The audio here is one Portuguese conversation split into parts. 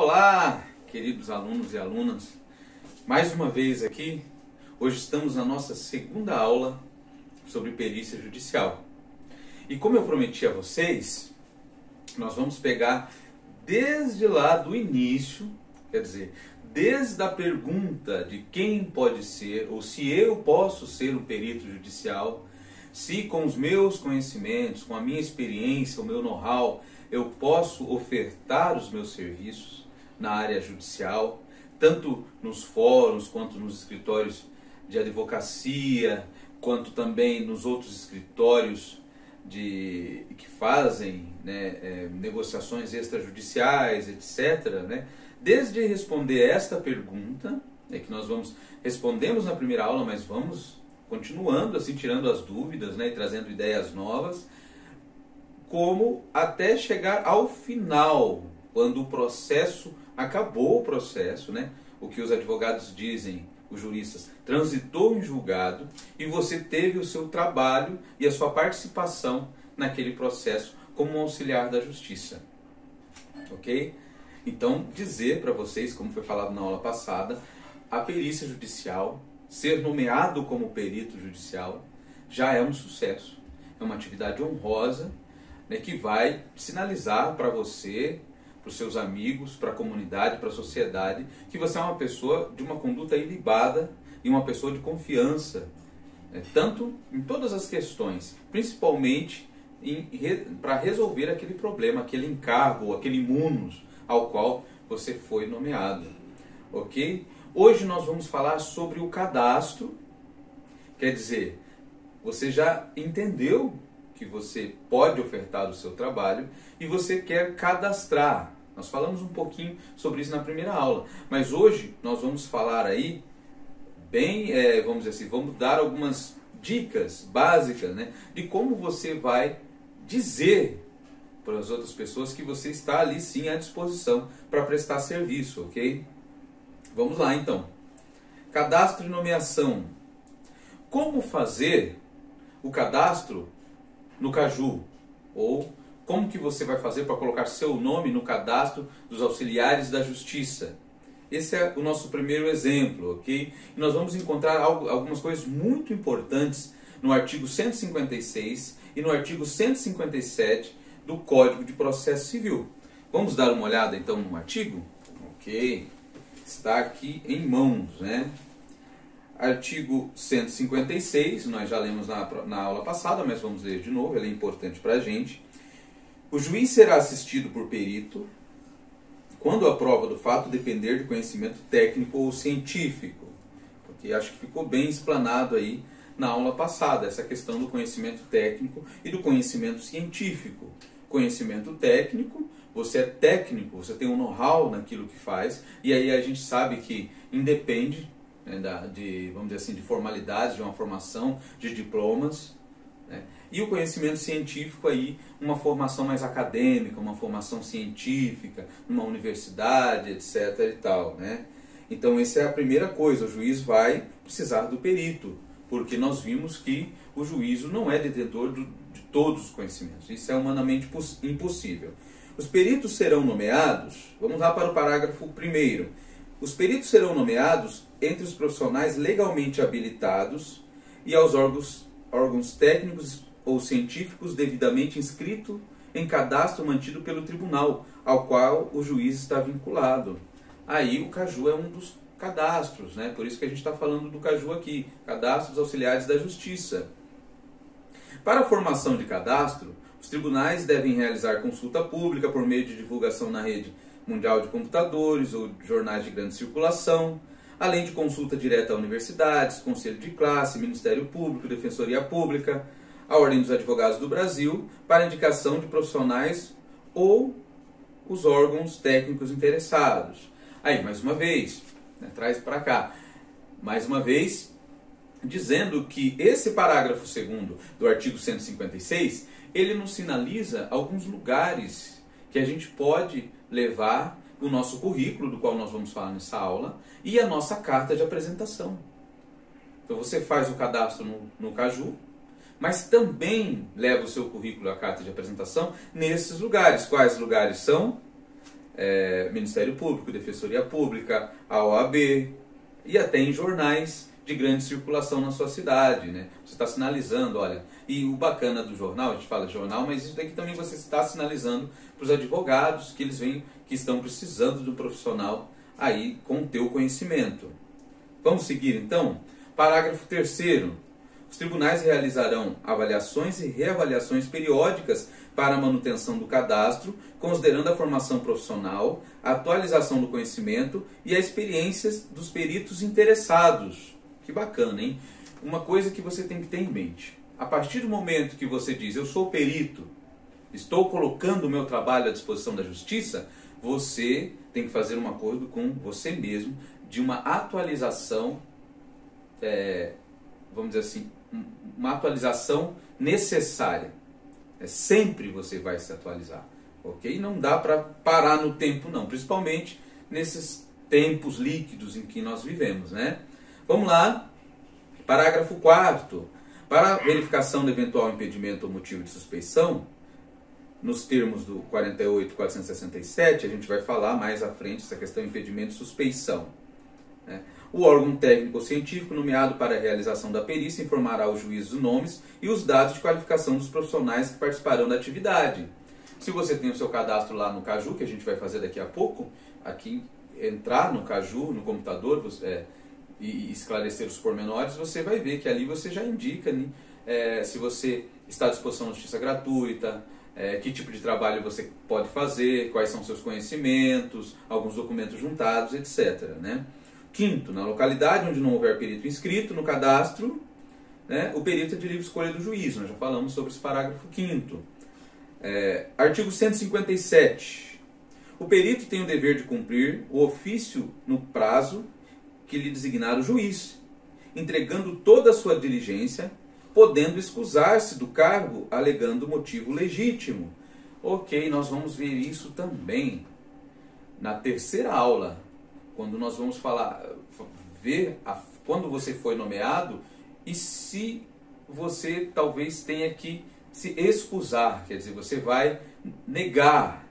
Olá, queridos alunos e alunas. Mais uma vez aqui, hoje estamos na nossa segunda aula sobre perícia judicial. E como eu prometi a vocês, nós vamos pegar desde lá do início, quer dizer, desde a pergunta de quem pode ser, ou se eu posso ser um perito judicial, se com os meus conhecimentos, com a minha experiência, o meu know-how, eu posso ofertar os meus serviços na área judicial, tanto nos fóruns, quanto nos escritórios de advocacia, quanto também nos outros escritórios que fazem negociações extrajudiciais, etc. Desde responder esta pergunta, que nós respondemos na primeira aula, mas vamos continuando assim, tirando as dúvidas, e trazendo ideias novas, como até chegar ao final, quando o processo, acabou o processo, o que os advogados dizem, os juristas, transitou em julgado e você teve o seu trabalho e a sua participação naquele processo como um auxiliar da justiça. Ok? Então, dizer para vocês, como foi falado na aula passada, a perícia judicial, ser nomeado como perito judicial, já é um sucesso. É uma atividade honrosa, que vai sinalizar para você, para os seus amigos, para a comunidade, para a sociedade, que você é uma pessoa de uma conduta ilibada e uma pessoa de confiança, tanto em todas as questões, principalmente para resolver aquele problema, aquele encargo, aquele munus ao qual você foi nomeado. Ok? Hoje nós vamos falar sobre o cadastro, quer dizer, você já entendeu que você pode ofertar o seu trabalho e você quer cadastrar. Nós falamos um pouquinho sobre isso na primeira aula, mas hoje nós vamos falar aí vamos dizer assim, vamos dar algumas dicas básicas, de como você vai dizer para as outras pessoas que você está ali sim à disposição para prestar serviço, ok? Vamos lá então. Cadastro e nomeação. Como fazer o cadastro no Caju? Ou como que você vai fazer para colocar seu nome no cadastro dos auxiliares da justiça? Esse é o nosso primeiro exemplo, ok? E nós vamos encontrar algumas coisas muito importantes no artigo 156 e no artigo 157 do Código de Processo Civil. Vamos dar uma olhada então no artigo? Ok, está aqui em mãos, Artigo 156, nós já lemos na aula passada, mas vamos ler de novo, ele é importante para a gente. O juiz será assistido por perito quando a prova do fato depender de conhecimento técnico ou científico. Porque acho que ficou bem explanado aí na aula passada, essa questão do conhecimento técnico e do conhecimento científico. Conhecimento técnico, você é técnico, você tem um know-how naquilo que faz, e aí a gente sabe que independe vamos dizer assim, de formalidades, de uma formação, de diplomas, E o conhecimento científico aí, uma formação mais acadêmica, uma formação científica, numa universidade, etc. e tal, Então essa é a primeira coisa, o juiz vai precisar do perito, porque nós vimos que o juízo não é detentor de todos os conhecimentos, isso é humanamente impossível. Os peritos serão nomeados, vamos lá para o parágrafo 1º, os peritos serão nomeados entre os profissionais legalmente habilitados e aos órgãos técnicos ou científicos devidamente inscritos em cadastro mantido pelo tribunal, ao qual o juiz está vinculado. Aí o Caju é um dos cadastros, por isso que a gente está falando do Caju aqui, cadastro dos auxiliares da justiça. Para a formação de cadastro, os tribunais devem realizar consulta pública por meio de divulgação na rede mundial de computadores ou jornais de grande circulação, além de consulta direta a universidades, conselho de classe, Ministério Público, Defensoria Pública, a Ordem dos Advogados do Brasil, para indicação de profissionais ou os órgãos técnicos interessados. Aí, mais uma vez, traz para cá, mais uma vez, dizendo que esse parágrafo 2º do artigo 156, ele nos sinaliza alguns lugares que a gente pode levar o nosso currículo, do qual nós vamos falar nessa aula, e a nossa carta de apresentação. Então você faz o cadastro no Caju, mas também leva o seu currículo e a carta de apresentação nesses lugares. Quais lugares são? Ministério Público, Defensoria Pública, a OAB e até em jornais de grande circulação na sua cidade, né? Você está sinalizando, olha, e o bacana do jornal, a gente fala de jornal, mas isso daqui também você está sinalizando para os advogados que eles veem que estão precisando de um profissional aí com o teu conhecimento. Vamos seguir então? Parágrafo 3º. Os tribunais realizarão avaliações e reavaliações periódicas para a manutenção do cadastro, considerando a formação profissional, a atualização do conhecimento e a experiência dos peritos interessados. Que bacana, hein? Uma coisa que você tem que ter em mente. A partir do momento que você diz, eu sou perito, estou colocando o meu trabalho à disposição da justiça, você tem que fazer um acordo com você mesmo de uma atualização, vamos dizer assim, uma atualização necessária. Sempre você vai se atualizar, ok? Não dá para parar no tempo não, principalmente nesses tempos líquidos em que nós vivemos, né? Vamos lá, parágrafo 4º. Para a verificação do eventual impedimento ou motivo de suspeição, nos termos do 48.467, a gente vai falar mais à frente essa questão de impedimento e suspeição, né? O órgão técnico ou científico nomeado para a realização da perícia informará o juiz os nomes e os dados de qualificação dos profissionais que participarão da atividade. Se você tem o seu cadastro lá no Caju, que a gente vai fazer daqui a pouco, aqui entrar no Caju, no computador, e esclarecer os pormenores, você vai ver que ali você já indica, né, se você está à disposição de justiça gratuita, que tipo de trabalho você pode fazer, quais são seus conhecimentos, alguns documentos juntados, etc., né? 5º, na localidade onde não houver perito inscrito no cadastro, né, o perito é de livre escolha do juiz. Nós já falamos sobre esse parágrafo 5º. Artigo 157. O perito tem o dever de cumprir o ofício no prazo que lhe designar o juiz, entregando toda a sua diligência, podendo escusar-se do cargo alegando motivo legítimo. Ok, nós vamos ver isso também na 3ª aula, quando nós vamos quando você foi nomeado e se você talvez tenha que se excusar, quer dizer, você vai negar,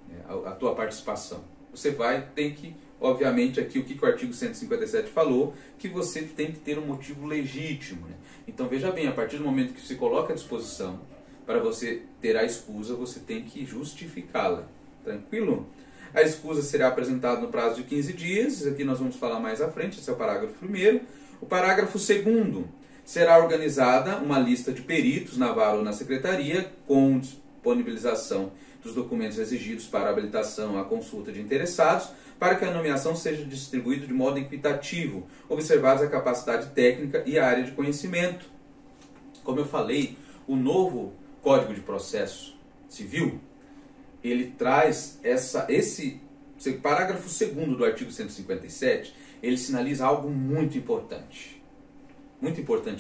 né, a tua participação. Você tem que, obviamente, aqui o que o artigo 157 falou, que você tem que ter um motivo legítimo, né? Então veja bem, a partir do momento que se coloca à disposição para você ter a escusa, você tem que justificá-la. Tranquilo? A escusa será apresentada no prazo de 15 dias, aqui nós vamos falar mais à frente, esse é o parágrafo 1º. O parágrafo 2º, será organizada uma lista de peritos na vara ou na secretaria, com disponibilização dos documentos exigidos para a habilitação à consulta de interessados, para que a nomeação seja distribuída de modo equitativo, observadas a capacidade técnica e a área de conhecimento. Como eu falei, o novo Código de Processo Civil, ele traz esse parágrafo 2º do artigo 157, ele sinaliza algo muito importante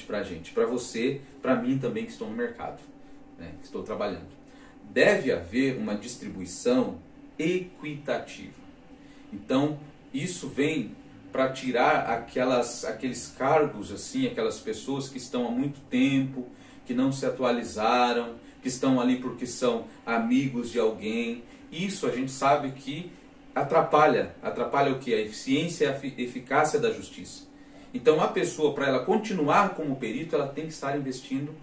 para a gente, para você, para mim também que estou no mercado, né, que estou trabalhando. Deve haver uma distribuição equitativa. Então, isso vem para tirar aqueles cargos, assim, aquelas pessoas que estão há muito tempo, que não se atualizaram, que estão ali porque são amigos de alguém. Isso a gente sabe que atrapalha o que? A eficiência e a eficácia da justiça. Então a pessoa, para ela continuar como perito, ela tem que estar investindo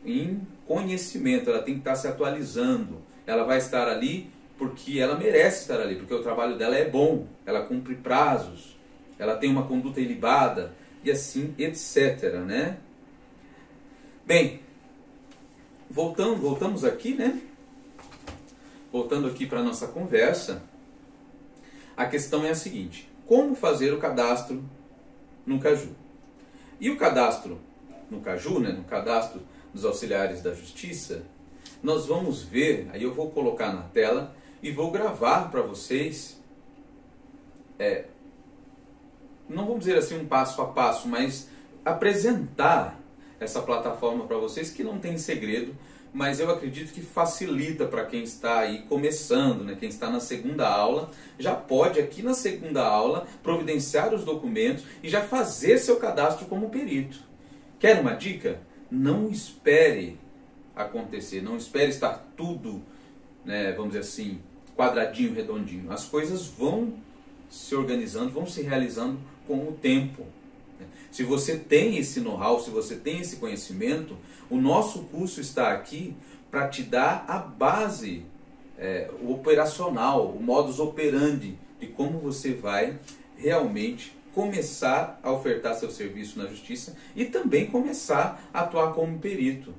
em conhecimento, ela tem que estar se atualizando. Ela vai estar ali porque ela merece estar ali, porque o trabalho dela é bom, ela cumpre prazos, ela tem uma conduta ilibada e assim, etc., né? Bem, voltamos aqui, né? Voltando aqui para a nossa conversa, a questão é a seguinte: como fazer o cadastro no Caju? E o cadastro no Caju, né, no cadastro dos auxiliares da justiça, nós vamos ver, aí eu vou colocar na tela e vou gravar para vocês, não vamos dizer assim um passo a passo, mas apresentar essa plataforma para vocês, que não tem segredo, mas eu acredito que facilita para quem está aí começando, né? Quem está na 2ª aula, já pode aqui na 2ª aula providenciar os documentos e já fazer seu cadastro como perito. Quer uma dica? Não espere acontecer, não espere estar tudo, né, vamos dizer assim, quadradinho, redondinho. As coisas vão se organizando, vão se realizando com o tempo. Se você tem esse know-how, se você tem esse conhecimento, o nosso curso está aqui para te dar a base o operacional, o modus operandi de como você vai realmente começar a ofertar seu serviço na justiça e também começar a atuar como perito.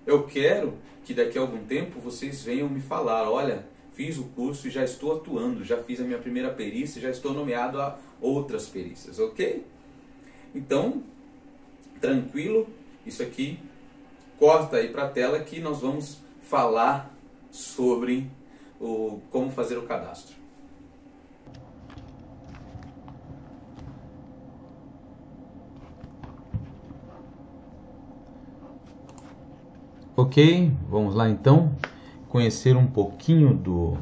Eu quero que daqui a algum tempo vocês venham me falar, olha, fiz o curso e já estou atuando, já fiz a minha primeira perícia, já estou nomeado a outras perícias, ok? Então, tranquilo, isso aqui, corta aí para a tela que nós vamos falar sobre como fazer o cadastro. Ok, vamos lá então conhecer um pouquinho do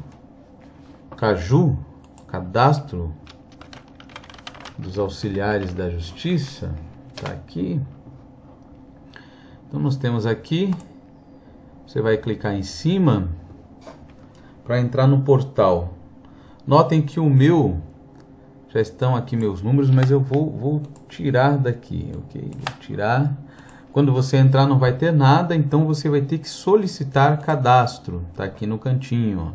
CAJU, Cadastro dos Auxiliares da Justiça. Está aqui. Então nós temos aqui, você vai clicar em cima para entrar no portal. Notem que o meu, já estão aqui meus números, mas eu vou tirar daqui, ok? Vou tirar. Quando você entrar não vai ter nada, então você vai ter que solicitar cadastro. Está aqui no cantinho.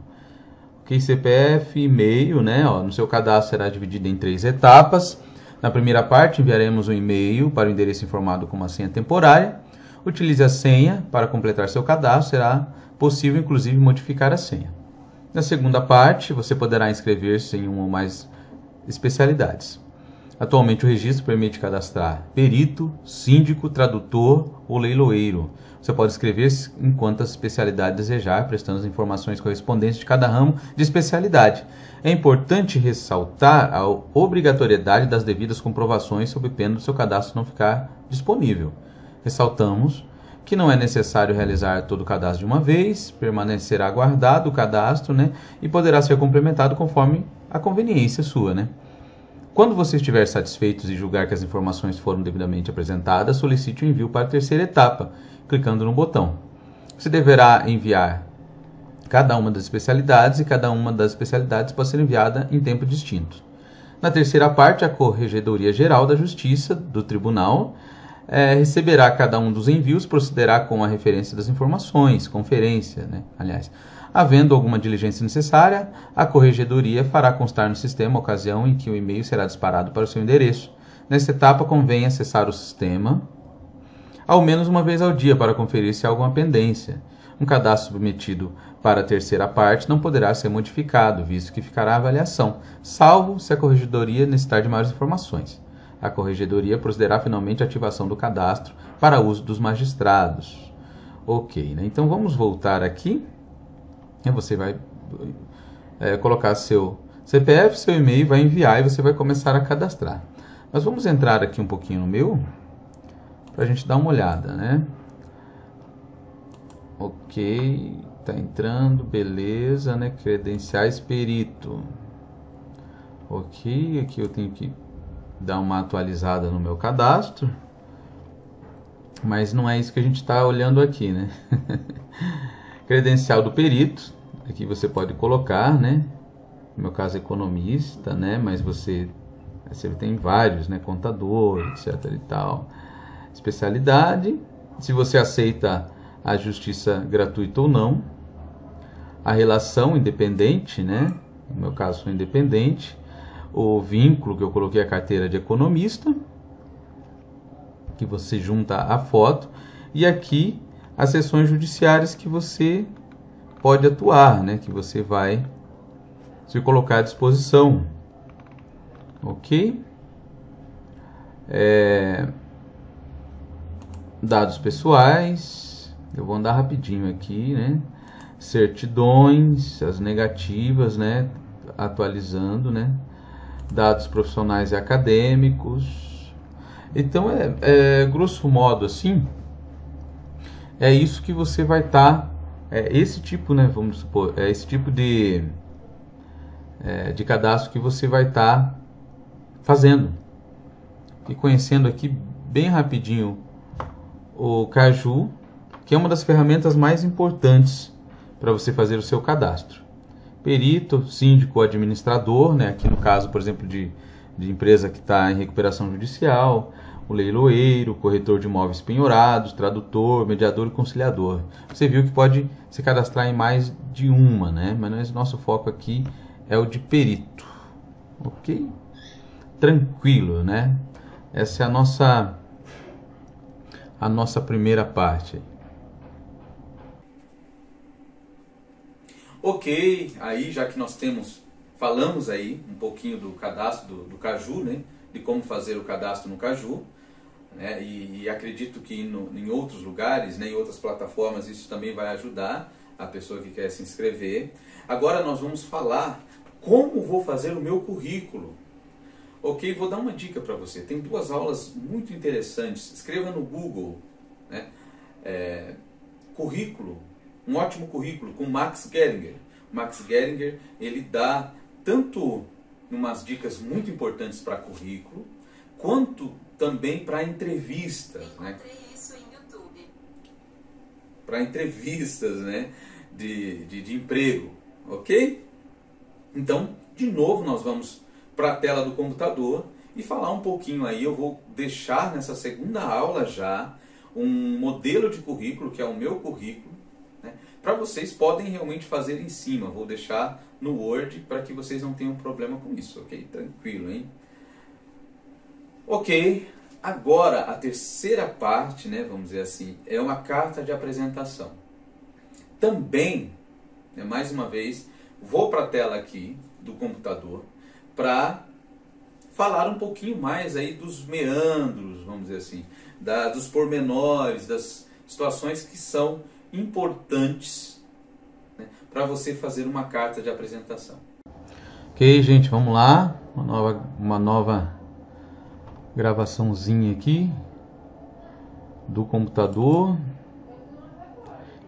Ok, CPF, e-mail, né? Ó, no seu cadastro será dividido em 3 etapas. Na primeira parte enviaremos um e-mail para o endereço informado com uma senha temporária. Utilize a senha para completar seu cadastro. Será possível inclusive modificar a senha. Na segunda parte você poderá inscrever-se em uma ou mais especialidades. Atualmente o registro permite cadastrar perito, síndico, tradutor ou leiloeiro. Você pode inscrever-se em quantas especialidades desejar, prestando as informações correspondentes de cada ramo de especialidade. É importante ressaltar a obrigatoriedade das devidas comprovações sob pena do seu cadastro não ficar disponível. Ressaltamos que não é necessário realizar todo o cadastro de uma vez, permanecerá guardado o cadastro, né, e poderá ser complementado conforme a conveniência sua, né? Quando você estiver satisfeito e julgar que as informações foram devidamente apresentadas, solicite o envio para a terceira etapa, clicando no botão. Você deverá enviar cada uma das especialidades e cada uma das especialidades pode ser enviada em tempo distinto. Na terceira parte, a Corregedoria Geral da Justiça do Tribunal receberá cada um dos envios, procederá com a referência das informações, conferência, né? Aliás, havendo alguma diligência necessária, a Corregedoria fará constar no sistema a ocasião em que o e-mail será disparado para o seu endereço. Nesta etapa, convém acessar o sistema ao menos uma vez ao dia para conferir se há alguma pendência. Um cadastro submetido para a terceira parte não poderá ser modificado, visto que ficará à avaliação, salvo se a Corregedoria necessitar de maiores informações. A Corregedoria procederá finalmente à ativação do cadastro para uso dos magistrados. Ok, né? Então vamos voltar aqui. Você vai colocar seu CPF, seu e-mail, vai enviar e você vai começar a cadastrar. Mas vamos entrar aqui um pouquinho no meu, para a gente dar uma olhada, né? Ok, tá entrando, beleza, né? Credenciais perito. Ok, aqui eu tenho que dar uma atualizada no meu cadastro. Mas não é isso que a gente está olhando aqui, né? Credencial do perito, aqui você pode colocar, né? No meu caso, economista, né? Mas você tem vários, né? Contador, etc e tal. Especialidade, se você aceita a justiça gratuita ou não. A relação independente, né? No meu caso, sou independente. O vínculo que eu coloquei a carteira de economista, que você junta a foto. E aqui as sessões judiciárias que você pode atuar, né? Que você vai se colocar à disposição. Ok? Dados pessoais. Eu vou andar rapidinho aqui, né? Certidões, as negativas, né? Atualizando, né? Dados profissionais e acadêmicos. Então, grosso modo, assim, é isso que você vai estar, esse tipo, né, vamos supor, esse tipo de cadastro que você vai estar fazendo. E conhecendo aqui bem rapidinho o CAJU, que é uma das ferramentas mais importantes para você fazer o seu cadastro. perito, síndico, administrador, né? Aqui no caso, por exemplo, de empresa que está em recuperação judicial, o leiloeiro, corretor de imóveis penhorados, tradutor, mediador e conciliador. Você viu que pode se cadastrar em mais de uma, né? Mas nosso foco aqui é o de perito, ok? Tranquilo, né? Essa é a nossa primeira parte. Ok, aí já que nós falamos aí um pouquinho do cadastro do Caju, né? De como fazer o cadastro no Caju. Né? E acredito que em outros lugares, né, em outras plataformas, isso também vai ajudar a pessoa que quer se inscrever. Agora nós vamos falar como vou fazer o meu currículo. Ok, vou dar uma dica para você. Tem 2 aulas muito interessantes. Escreva no Google, né? Currículo, um ótimo currículo com Max Geringer. Max Geringer, ele dá tanto umas dicas muito importantes para currículo, quanto também para entrevistas, né? Isso em YouTube. Para entrevistas, né? De emprego, ok? Então, de novo, nós vamos para a tela do computador e falar um pouquinho aí. Eu vou deixar nessa segunda aula já um modelo de currículo, que é o meu currículo, né? Para vocês podem realmente fazer em cima. Vou deixar no Word para que vocês não tenham problema com isso, ok? Tranquilo, hein? Ok, agora a terceira parte, né, vamos dizer assim, é uma carta de apresentação. Também, né, mais uma vez, vou para a tela aqui do computador para falar um pouquinho mais aí dos meandros, vamos dizer assim, dos pormenores, das situações que são importantes, né, para você fazer uma carta de apresentação. Ok, gente, vamos lá, uma nova gravaçãozinha aqui do computador.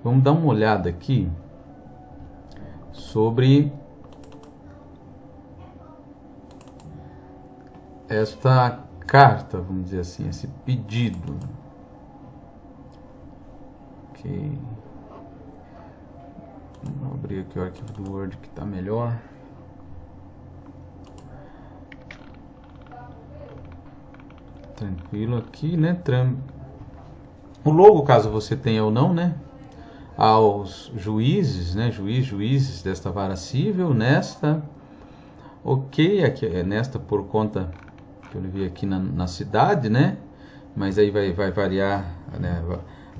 Vamos dar uma olhada aqui sobre esta carta, vamos dizer assim, esse pedido. Ok. Vamos abrir aqui o arquivo do Word que está melhor. Tranquilo aqui, né? O logo, caso você tenha ou não, né? Aos juízes, né? Juízes desta vara civil, nesta. Ok, aqui é nesta por conta que eu levei aqui na cidade, né? Mas aí vai variar, né?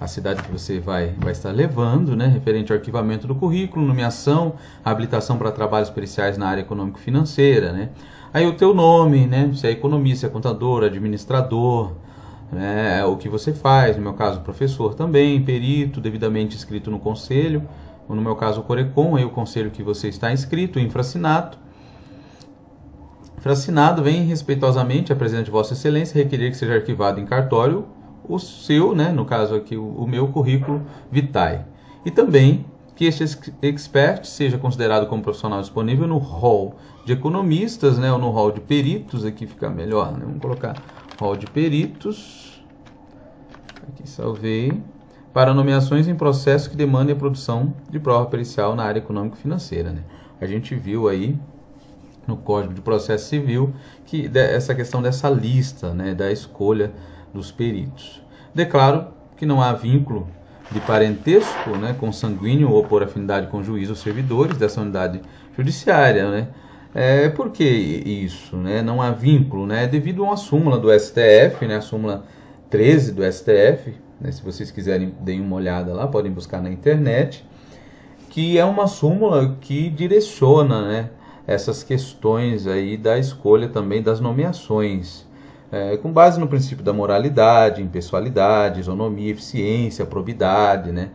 A cidade que você vai estar levando, né? Referente ao arquivamento do currículo, nomeação, habilitação para trabalhos periciais na área econômico-financeira, né? Aí o teu nome, né? Se é economista, é contador, administrador, né? O que você faz, no meu caso professor também, perito, devidamente inscrito no conselho, ou no meu caso o Corecon, aí o conselho que você está inscrito, infracinato. Infracinado vem respeitosamente a presidente de Vossa Excelência requerer que seja arquivado em cartório o seu, né? No caso aqui o meu currículo vitae. E também que este expert seja considerado como profissional disponível no hall de economistas, né, ou no hall de peritos, aqui fica melhor, né? Vamos colocar hall de peritos, aqui salvei, para nomeações em processo que demandem a produção de prova pericial na área econômico-financeira, né? A gente viu aí no Código de Processo Civil que essa questão dessa lista, né, da escolha dos peritos. Declaro que não há vínculo de parentesco, né, consanguíneo ou por afinidade com juiz ou servidores dessa unidade judiciária, né? Por que isso, né? Não há vínculo, né? Devido a uma súmula do STF, né? A súmula 13 do STF, né? Se vocês quiserem, deem uma olhada lá, podem buscar na internet, que é uma súmula que direciona, né, essas questões aí da escolha também das nomeações, com base no princípio da moralidade, impessoalidade, isonomia, eficiência, probidade, né?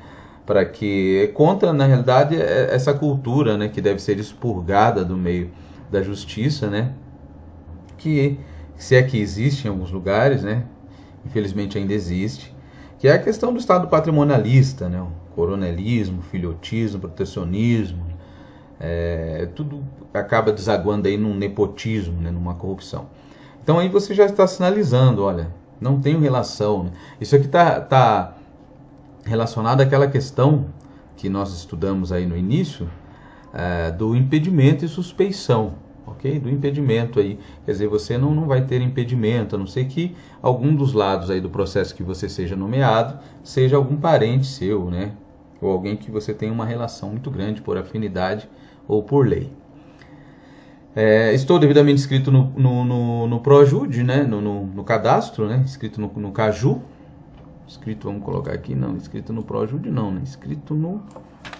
Para que contra, na realidade, essa cultura, né, que deve ser expurgada do meio da justiça, né? Que se é que existe em alguns lugares, né? Infelizmente ainda existe, que é a questão do Estado patrimonialista, né? O coronelismo, filhotismo, protecionismo, tudo acaba desaguando aí num nepotismo, né? Numa corrupção. Então aí você já está sinalizando, olha, não tem relação, né? Isso aqui está relacionado àquela questão que nós estudamos aí no início, do impedimento e suspeição, ok? Do impedimento aí, quer dizer, você não vai ter impedimento, a não ser que algum dos lados aí do processo que você seja nomeado seja algum parente seu, né? Ou alguém que você tenha uma relação muito grande por afinidade ou por lei. Estou devidamente inscrito no Projude, né? no cadastro, né? Inscrito no Caju. Inscrito, vamos colocar aqui, não, inscrito no Projude não, né? Inscrito no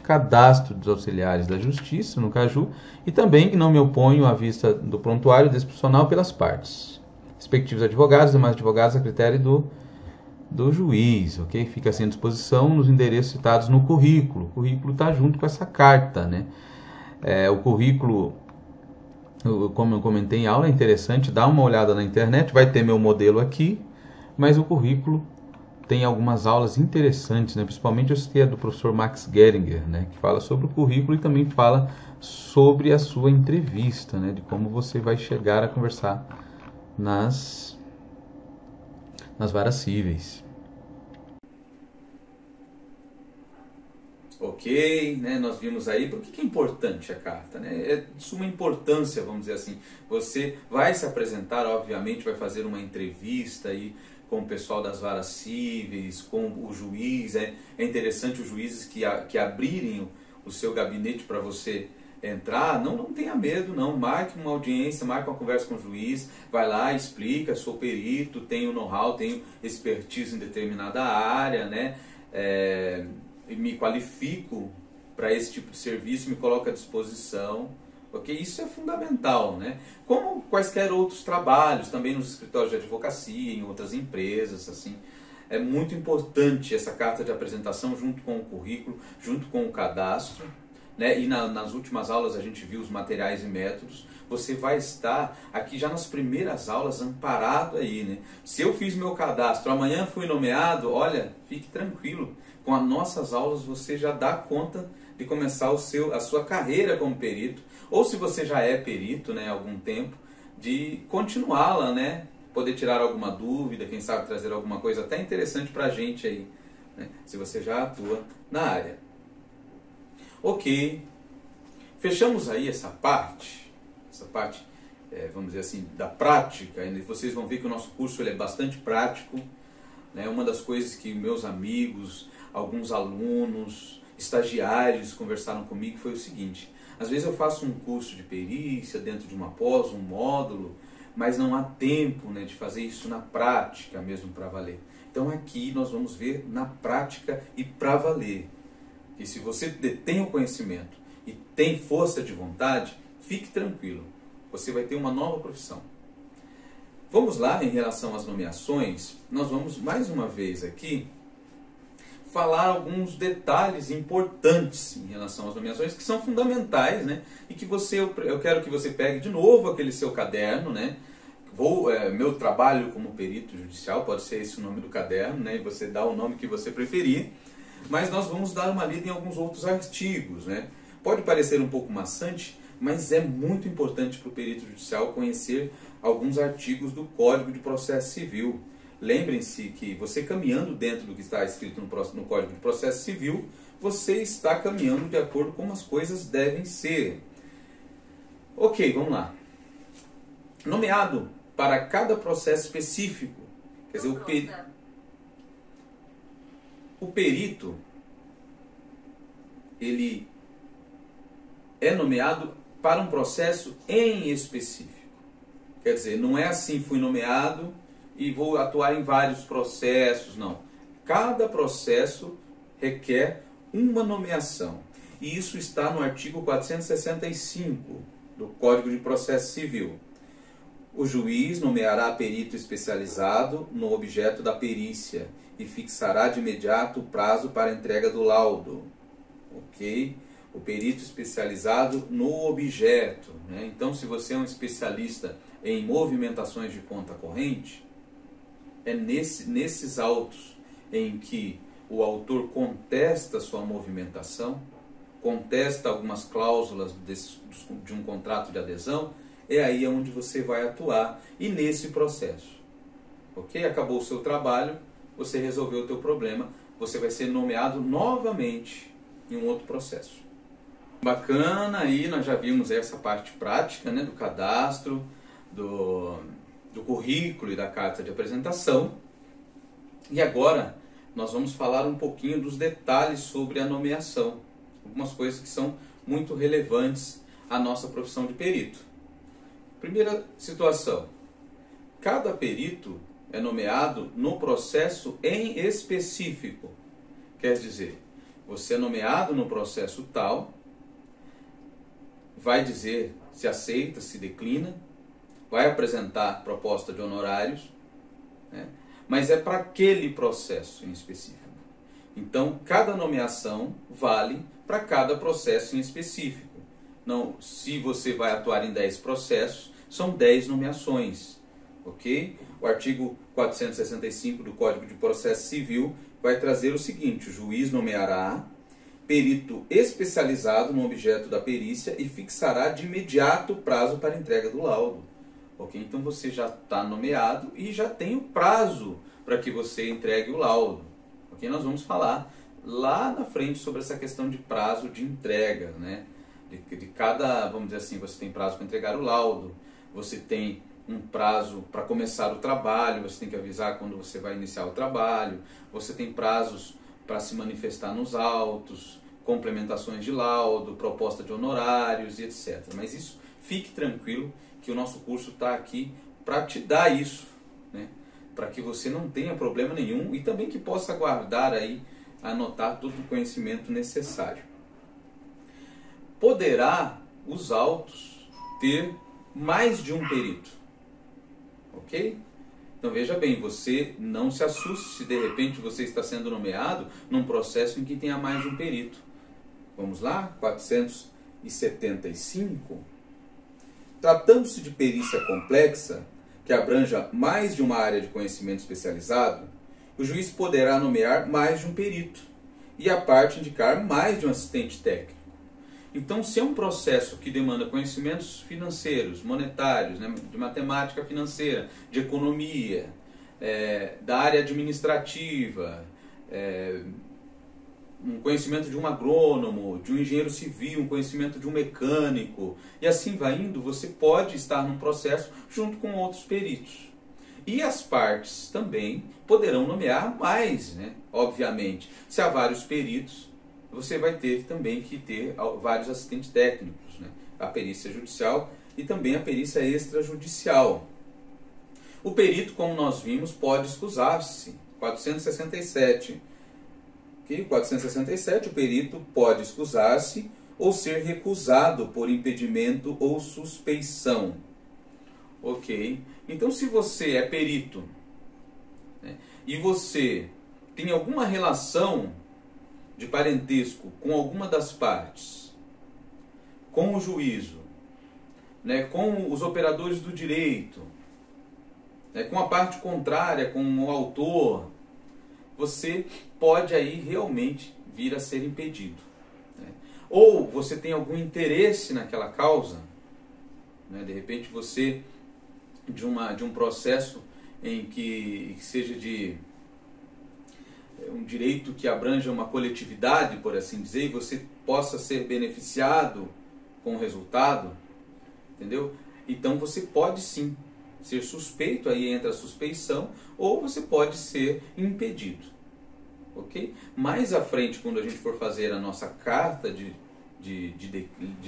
Cadastro dos Auxiliares da Justiça, no Caju, e também que não me oponho à vista do prontuário descricional pelas partes, respectivos advogados e demais advogados a critério do juiz, ok? Fica assim à disposição nos endereços citados no currículo. O currículo está junto com essa carta, né? O currículo, como eu comentei em aula, é interessante, dá uma olhada na internet, vai ter meu modelo aqui, mas o currículo tem algumas aulas interessantes, né? Principalmente eu citei a do professor Max Geringer, né? Que fala sobre o currículo e também fala sobre a sua entrevista, né? De como você vai chegar a conversar nas varas cíveis. Ok, né? Nós vimos aí, por que é importante a carta, né? É de suma importância, vamos dizer assim. Você vai se apresentar, obviamente, vai fazer uma entrevista aí com o pessoal das varas cíveis, com o juiz. É interessante os juízes que abrirem o seu gabinete para você entrar. Não tenha medo, não. Marque uma audiência, marque uma conversa com o juiz, vai lá, explica, sou perito, tenho know-how, tenho expertise em determinada área, né? Me qualifico para esse tipo de serviço, me coloco à disposição. Ok? Isso é fundamental, né? Como quaisquer outros trabalhos, também nos escritórios de advocacia, em outras empresas, assim. É muito importante essa carta de apresentação junto com o currículo, junto com o cadastro, né? E nas últimas aulas a gente viu os materiais e métodos. Você vai estar aqui já nas primeiras aulas amparado aí, né? Se eu fiz meu cadastro, amanhã fui nomeado, olha, fique tranquilo. Com as nossas aulas você já dá conta de começar a sua carreira como perito, ou se você já é perito, né, há algum tempo, de continuá-la, né, poder tirar alguma dúvida, quem sabe trazer alguma coisa até interessante para a gente aí, né, se você já atua na área. Ok, fechamos aí essa parte, vamos dizer assim, da prática. E vocês vão ver que o nosso curso ele é bastante prático, né, uma das coisas que meus amigos, alguns alunos, estagiários conversaram comigo foi o seguinte: às vezes eu faço um curso de perícia dentro de uma pós, um módulo, mas não há tempo, né, de fazer isso na prática mesmo para valer. Então aqui nós vamos ver na prática e para valer. E se você detém o conhecimento e tem força de vontade, fique tranquilo, você vai ter uma nova profissão. Vamos lá, em relação às nomeações, nós vamos mais uma vez aqui falar alguns detalhes importantes em relação às nomeações que são fundamentais, né? E que eu quero que você pegue de novo aquele seu caderno, né? Meu trabalho como perito judicial, pode ser esse o nome do caderno, né? E você dá o nome que você preferir, mas nós vamos dar uma lida em alguns outros artigos, né? Pode parecer um pouco maçante, mas é muito importante para o perito judicial conhecer alguns artigos do Código de Processo Civil. Lembrem-se que você caminhando dentro do que está escrito no Código de Processo Civil, você está caminhando de acordo com como as coisas devem ser. Ok, vamos lá. Nomeado para cada processo específico. Quer dizer, o perito, ele é nomeado para um processo em específico. Quer dizer, não é assim, fui nomeado e vou atuar em vários processos, não. Cada processo requer uma nomeação. E isso está no artigo 465 do Código de Processo Civil. O juiz nomeará perito especializado no objeto da perícia e fixará de imediato o prazo para a entrega do laudo. Ok? O perito especializado no objeto, né? Então, se você é um especialista em movimentações de conta corrente, é nesses autos em que o autor contesta sua movimentação, contesta algumas cláusulas de um contrato de adesão, é aí onde você vai atuar e nesse processo. Ok? Acabou o seu trabalho, você resolveu o teu problema, você vai ser nomeado novamente em um outro processo. Bacana, aí nós já vimos essa parte prática, né, do cadastro, do currículo e da carta de apresentação. E agora nós vamos falar um pouquinho dos detalhes sobre a nomeação, algumas coisas que são muito relevantes à nossa profissão de perito. Primeira situação, cada perito é nomeado no processo em específico. Quer dizer, você é nomeado no processo tal, vai dizer se aceita, se declina, vai apresentar proposta de honorários, né? Mas é para aquele processo em específico. Então, cada nomeação vale para cada processo em específico. Não, se você vai atuar em 10 processos, são 10 nomeações, ok? O artigo 465 do Código de Processo Civil vai trazer o seguinte: o juiz nomeará perito especializado no objeto da perícia e fixará de imediato o prazo para entrega do laudo. Ok? Então você já está nomeado e já tem o prazo para que você entregue o laudo. Ok? Nós vamos falar lá na frente sobre essa questão de prazo de entrega, né? De cada, vamos dizer assim, você tem prazo para entregar o laudo, você tem um prazo para começar o trabalho, você tem que avisar quando você vai iniciar o trabalho, você tem prazos para se manifestar nos autos, complementações de laudo, proposta de honorários e etc. Mas isso, fique tranquilo que o nosso curso está aqui para te dar isso, né? Para que você não tenha problema nenhum e também que possa guardar aí, anotar todo o conhecimento necessário. Poderá os autos ter mais de um perito, ok? Então veja bem, você não se assuste se de repente você está sendo nomeado num processo em que tenha mais de um perito. Vamos lá, 475. Tratando-se de perícia complexa, que abranja mais de uma área de conhecimento especializado, o juiz poderá nomear mais de um perito e a parte indicar mais de um assistente técnico. Então, se é um processo que demanda conhecimentos financeiros, monetários, né, de matemática financeira, de economia, da área administrativa, um conhecimento de um agrônomo, de um engenheiro civil, um conhecimento de um mecânico, e assim vai indo, você pode estar num processo junto com outros peritos. E as partes também poderão nomear mais, né? Obviamente. Se há vários peritos, você vai ter também que ter vários assistentes técnicos, né? A perícia judicial e também a perícia extrajudicial. O perito, como nós vimos, pode escusar-se. 467. Okay? 467, o perito pode escusar-se ou ser recusado por impedimento ou suspeição. Ok? Então, se você é perito, né, e você tem alguma relação de parentesco com alguma das partes, com o juízo, né, com os operadores do direito, né, com a parte contrária, com o autor, você pode aí realmente vir a ser impedido, né? Ou você tem algum interesse naquela causa, né? De repente você, de um processo em que seja de um direito que abranja uma coletividade, por assim dizer, e você possa ser beneficiado com o resultado, entendeu? Então você pode sim ser suspeito, aí entra a suspeição, ou você pode ser impedido, ok? Mais à frente, quando a gente for fazer a nossa carta de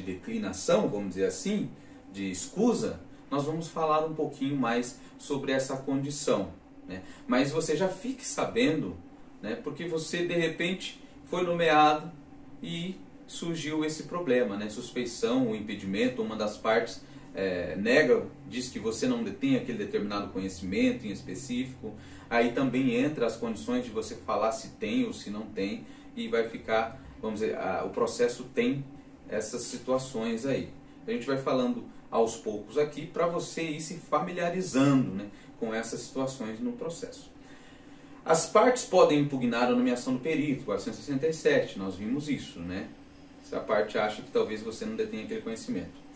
declinação, vamos dizer assim, de escusa, nós vamos falar um pouquinho mais sobre essa condição, né? Mas você já fique sabendo, né? Porque você de repente foi nomeado e surgiu esse problema, né? Suspeição ou impedimento, uma das partes nega, diz que você não detém aquele determinado conhecimento em específico, aí também entra as condições de você falar se tem ou se não tem, e vai ficar, vamos dizer, o processo tem essas situações aí. A gente vai falando aos poucos aqui para você ir se familiarizando, né, com essas situações no processo. As partes podem impugnar a nomeação do perito, 467, nós vimos isso, né? Se a parte acha que talvez você não detenha aquele conhecimento.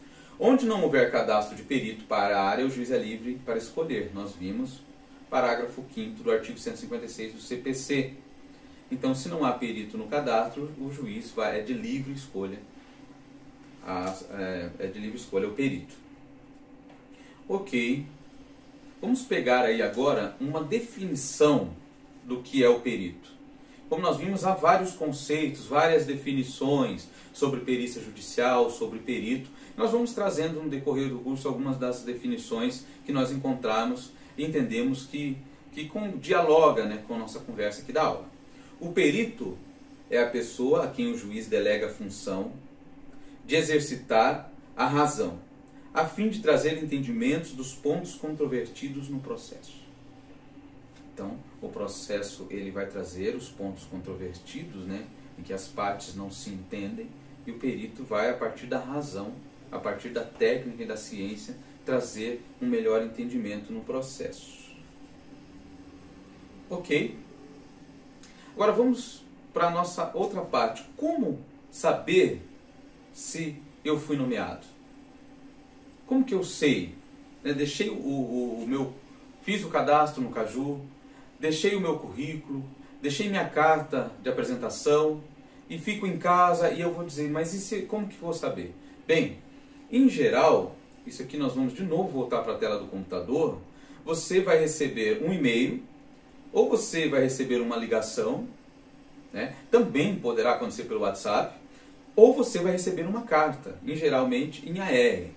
Onde não houver cadastro de perito para a área, o juiz é livre para escolher. Nós vimos parágrafo 5º do artigo 156 do CPC. Então, se não há perito no cadastro, o juiz é de livre escolha é de livre escolha, é o perito. Ok, vamos pegar aí agora uma definição do que é o perito. Como nós vimos, há vários conceitos, várias definições sobre perícia judicial, sobre perito. Nós vamos trazendo no decorrer do curso algumas das definições que nós encontramos e entendemos que dialoga, né, com a nossa conversa aqui da aula. O perito é a pessoa a quem o juiz delega a função de exercitar a razão, a fim de trazer entendimentos dos pontos controvertidos no processo. Então, o processo ele vai trazer os pontos controvertidos, né, em que as partes não se entendem, e o perito vai, a partir da razão, a partir da técnica e da ciência, trazer um melhor entendimento no processo. Ok? Agora vamos para a nossa outra parte. Como saber se eu fui nomeado? Como que eu sei? Deixei fiz o cadastro no Caju, deixei o meu currículo, deixei minha carta de apresentação e fico em casa e eu vou dizer, mas como que eu vou saber? Bem, em geral, isso aqui nós vamos de novo voltar para a tela do computador, você vai receber um e-mail ou você vai receber uma ligação, né? Também poderá acontecer pelo WhatsApp, ou você vai receber uma carta, geralmente em AR.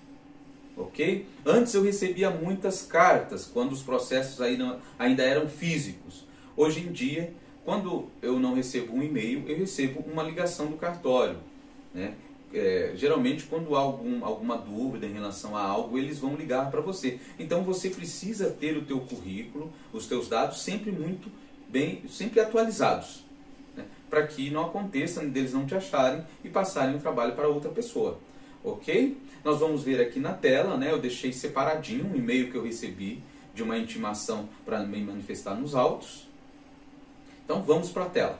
Ok? Antes eu recebia muitas cartas, quando os processos ainda eram físicos. Hoje em dia, quando eu não recebo um e-mail, eu recebo uma ligação do cartório, né? Geralmente, quando há alguma dúvida em relação a algo, eles vão ligar para você. Então, você precisa ter o teu currículo, os teus dados sempre muito bem, sempre atualizados, né? Para que não aconteça deles não te acharem e passarem o trabalho para outra pessoa. Ok? Nós vamos ver aqui na tela, né? Eu deixei separadinho um e-mail que eu recebi de uma intimação para me manifestar nos autos. Então, vamos para a tela.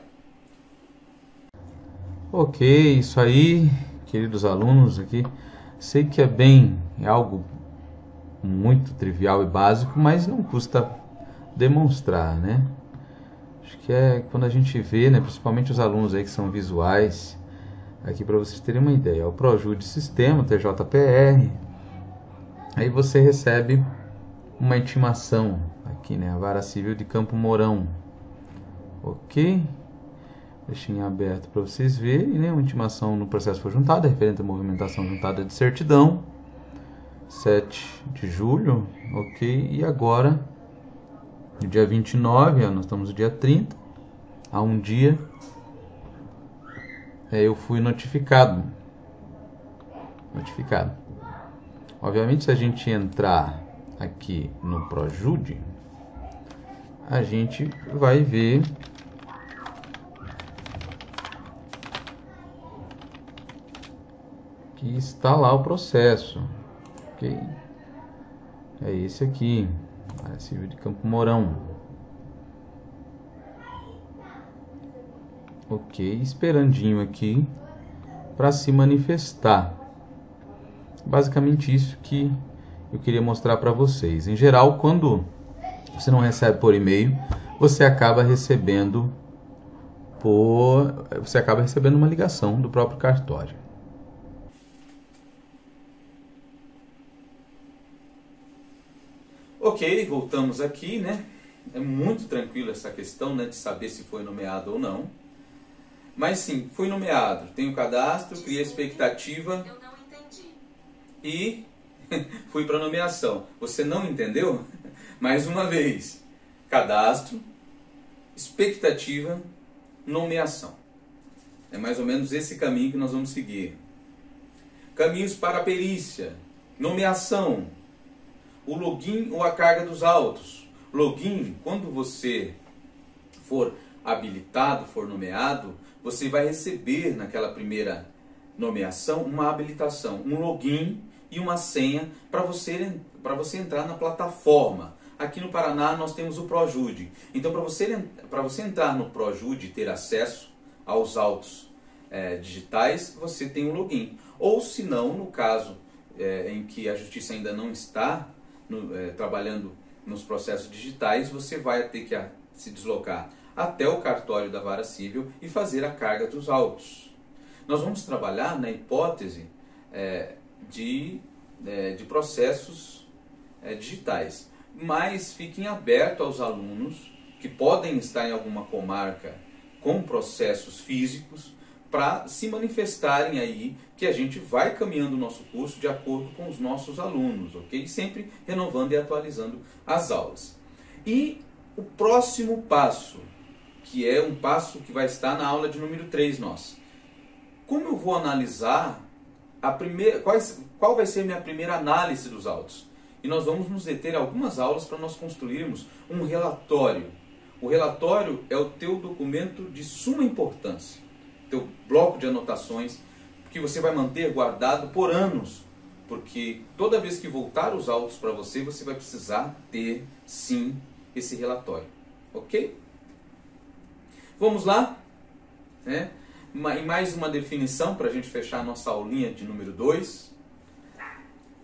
Ok, isso aí, queridos alunos aqui. Sei que é algo muito trivial e básico, mas não custa demonstrar, né? Acho que é quando a gente vê, né, principalmente os alunos aí que são visuais, aqui para vocês terem uma ideia, é o Projude Sistema, TJPR, aí você recebe uma intimação aqui, né, a Vara Civil de Campo Mourão, ok? Deixei em aberto para vocês verem, né, uma intimação no processo foi juntada, referente à movimentação juntada de certidão, 7 de julho, ok? E agora, no dia 29, nós estamos no dia 30, há um dia, eu fui notificado. Obviamente, se a gente entrar aqui no Projude, a gente vai ver que está lá o processo, ok? É esse aqui, Vara Civil de Campo Mourão. Ok, esperandinho aqui para se manifestar. Basicamente isso que eu queria mostrar para vocês. Em geral, quando você não recebe por e-mail, você acaba recebendo uma ligação do próprio cartório. Ok, voltamos aqui, né? É muito tranquilo essa questão, né, de saber se foi nomeado ou não. Mas sim, fui nomeado, tenho cadastro, criei expectativa. Eu não entendi. E fui para nomeação. Você não entendeu? Mais uma vez, cadastro, expectativa, nomeação. É mais ou menos esse caminho que nós vamos seguir. Caminhos para a perícia, nomeação, o login ou a carga dos autos. Login, quando você for habilitado, for nomeado, você vai receber naquela primeira nomeação uma habilitação, um login e uma senha para você entrar na plataforma. Aqui no Paraná nós temos o Projude. Então para você entrar no Projude e ter acesso aos autos digitais, você tem um login. Ou se não, no caso em que a Justiça ainda não está trabalhando nos processos digitais, você vai ter que se deslocar até o cartório da Vara Civil e fazer a carga dos autos. Nós vamos trabalhar na hipótese de processos digitais. Mas fiquem abertos aos alunos que podem estar em alguma comarca com processos físicos para se manifestarem aí, que a gente vai caminhando o nosso curso de acordo com os nossos alunos, ok? Sempre renovando e atualizando as aulas. E o próximo passo, que é um passo que vai estar na aula de número 3 nossa. Como eu vou analisar qual vai ser a minha primeira análise dos autos? E nós vamos nos deter a algumas aulas para nós construirmos um relatório. O relatório é o teu documento de suma importância, teu bloco de anotações, que você vai manter guardado por anos, porque toda vez que voltar os autos para você, você vai precisar ter, sim, esse relatório. Ok? Vamos lá? Em mais uma definição para a gente fechar a nossa aulinha de número 2.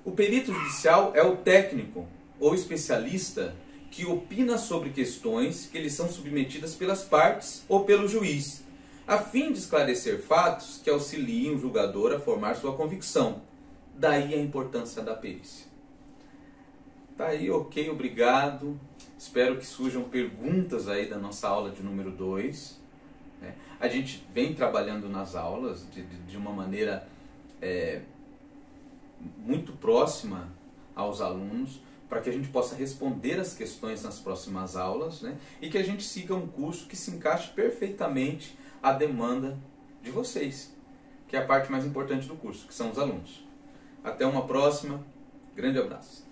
O perito judicial é o técnico ou especialista que opina sobre questões que lhe são submetidas pelas partes ou pelo juiz, a fim de esclarecer fatos que auxiliem o julgador a formar sua convicção. Daí a importância da perícia. Tá aí, ok, obrigado. Espero que surjam perguntas aí da nossa aula de número 2. A gente vem trabalhando nas aulas de uma maneira muito próxima aos alunos, para que a gente possa responder as questões nas próximas aulas, e que a gente siga um curso que se encaixe perfeitamente à demanda de vocês, que é a parte mais importante do curso, que são os alunos. Até uma próxima, grande abraço.